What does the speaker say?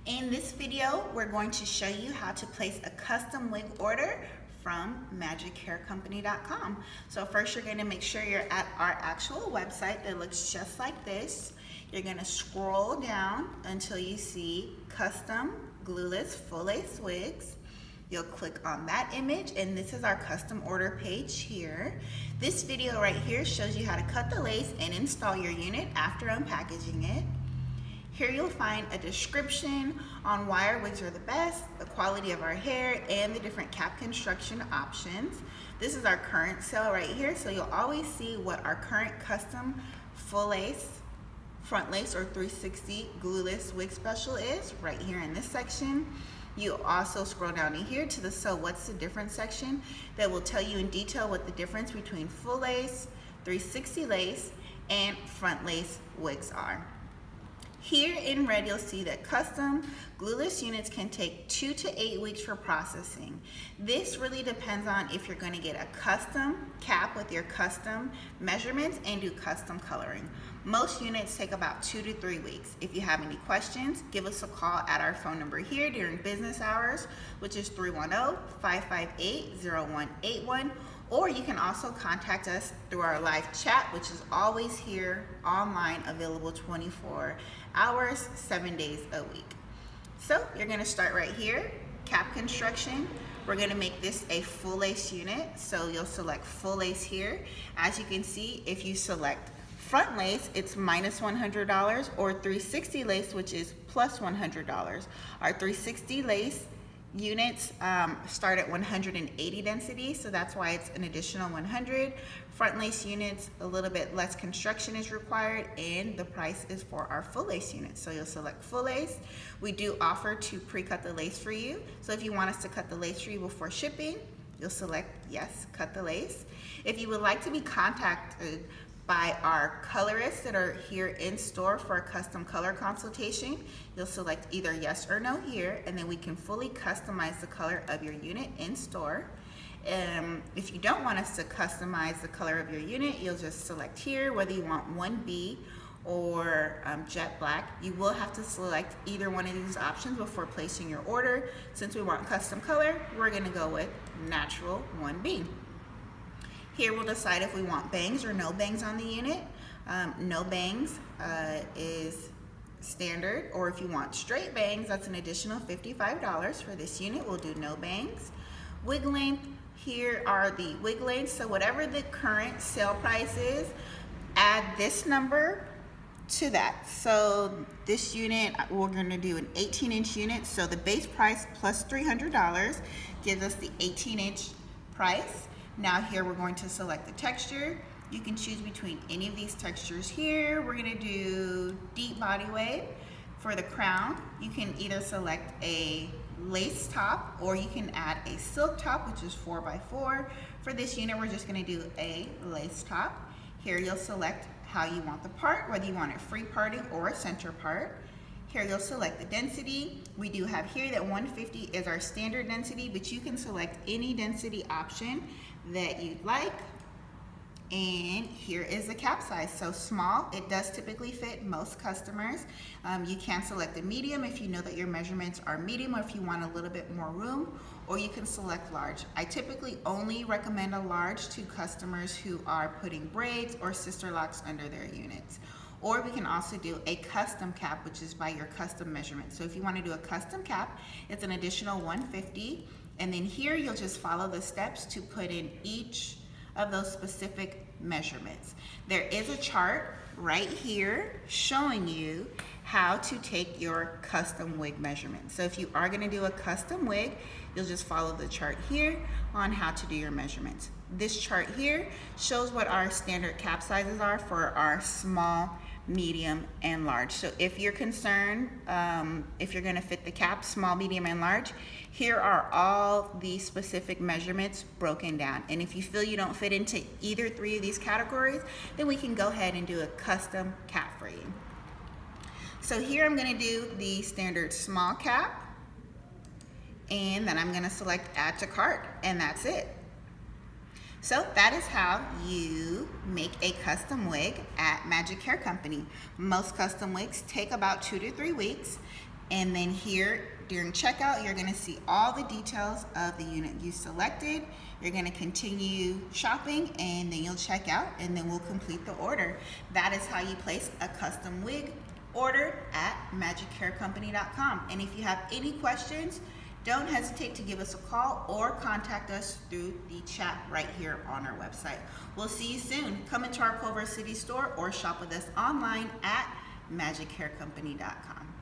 In this video, we're going to show you how to place a custom wig order from magichaircompany.com. So first, you're going to make sure you're at our actual website that looks just like this. You're going to scroll down until you see custom glueless full lace wigs. You'll click on that image, and this is our custom order page here. This video right here shows you how to cut the lace and install your unit after unpackaging it. Here you'll find a description on why our wigs are the best, the quality of our hair, and the different cap construction options. This is our current sale right here, so you'll always see what our current custom full lace, front lace, or 360 glueless wig special is right here in this section. You also scroll down to here to the So What's the Difference section that will tell you in detail what the difference between full lace, 360 lace, and front lace wigs are. Here in red, you'll see that custom glueless units can take 2 to 8 weeks for processing. This really depends on if you're going to get a custom cap with your custom measurements and do custom coloring. Most units take about 2 to 3 weeks. If you have any questions, give us a call at our phone number here during business hours, which is 310-558-0181. Or you can also contact us through our live chat, which is always here online, available 24 hours, 7 days a week. So you're going to start right here, cap construction. We're going to make this a full lace unit, so you'll select full lace here. As you can see, if you select front lace, it's minus $100, or 360 lace, which is plus $100. Our 360 lace units start at 180 density, so that's why it's an additional 100. Front lace units, a little bit less construction is required, and the price is for our full lace units. So you'll select full lace. We do offer to pre-cut the lace for you, so if you want us to cut the lace for you before shipping, you'll select yes, cut the lace. If you would like to be contacted by our colorists that are here in store for a custom color consultation, you'll select either yes or no here, and then we can fully customize the color of your unit in store. If you don't want us to customize the color of your unit, you'll just select here whether you want 1B or jet black. You will have to select either one of these options before placing your order. Since we want custom color, we're gonna go with natural 1B. Here we'll decide if we want bangs or no bangs on the unit. No bangs is standard, or if you want straight bangs, that's an additional $55 for this unit. We'll do no bangs. Wig length, here are the wig lengths. So whatever the current sale price is, add this number to that. So this unit, we're gonna do an 18-inch unit. So the base price plus $300 gives us the 18-inch price. Now here we're going to select the texture. You can choose between any of these textures here. We're gonna do deep body wave. For the crown, you can either select a lace top or you can add a silk top, which is 4x4. For this unit, we're just gonna do a lace top. Here you'll select how you want the part, whether you want it free parting or a center part. Here you'll select the density. We do have here that 150 is our standard density, but you can select any density option that you'd like. And here is the cap size. So small, it does typically fit most customers. You can select a medium if you know that your measurements are medium, or if you want a little bit more room, or you can select large. I typically only recommend a large to customers who are putting braids or sister locks under their units. Or we can also do a custom cap, which is by your custom measurement. So if you want to do a custom cap, it's an additional $150. And then here you'll just follow the steps to put in each of those specific measurements. There is a chart right here showing you how to take your custom wig measurements. So if you are going to do a custom wig, you'll just follow the chart here on how to do your measurements. This chart here shows what our standard cap sizes are for our small, medium, and large. So if you're concerned, if you're going to fit the cap, small, medium, and large, here are all the specific measurements broken down. And if you feel you don't fit into either 3 of these categories, then we can go ahead and do a custom cap for you. So here I'm going to do the standard small cap, and then I'm going to select add to cart, and that's it. So that is how you make a custom wig at Magic Hair Company. Most custom wigs take about 2 to 3 weeks. And then here during checkout, you're going to see all the details of the unit you selected. You're going to continue shopping, and then you'll check out, and then we'll complete the order. That is how you place a custom wig order at magichaircompany.com. And if you have any questions, don't hesitate to give us a call or contact us through the chat right here on our website. We'll see you soon. Come into our Culver City store or shop with us online at magichaircompany.com.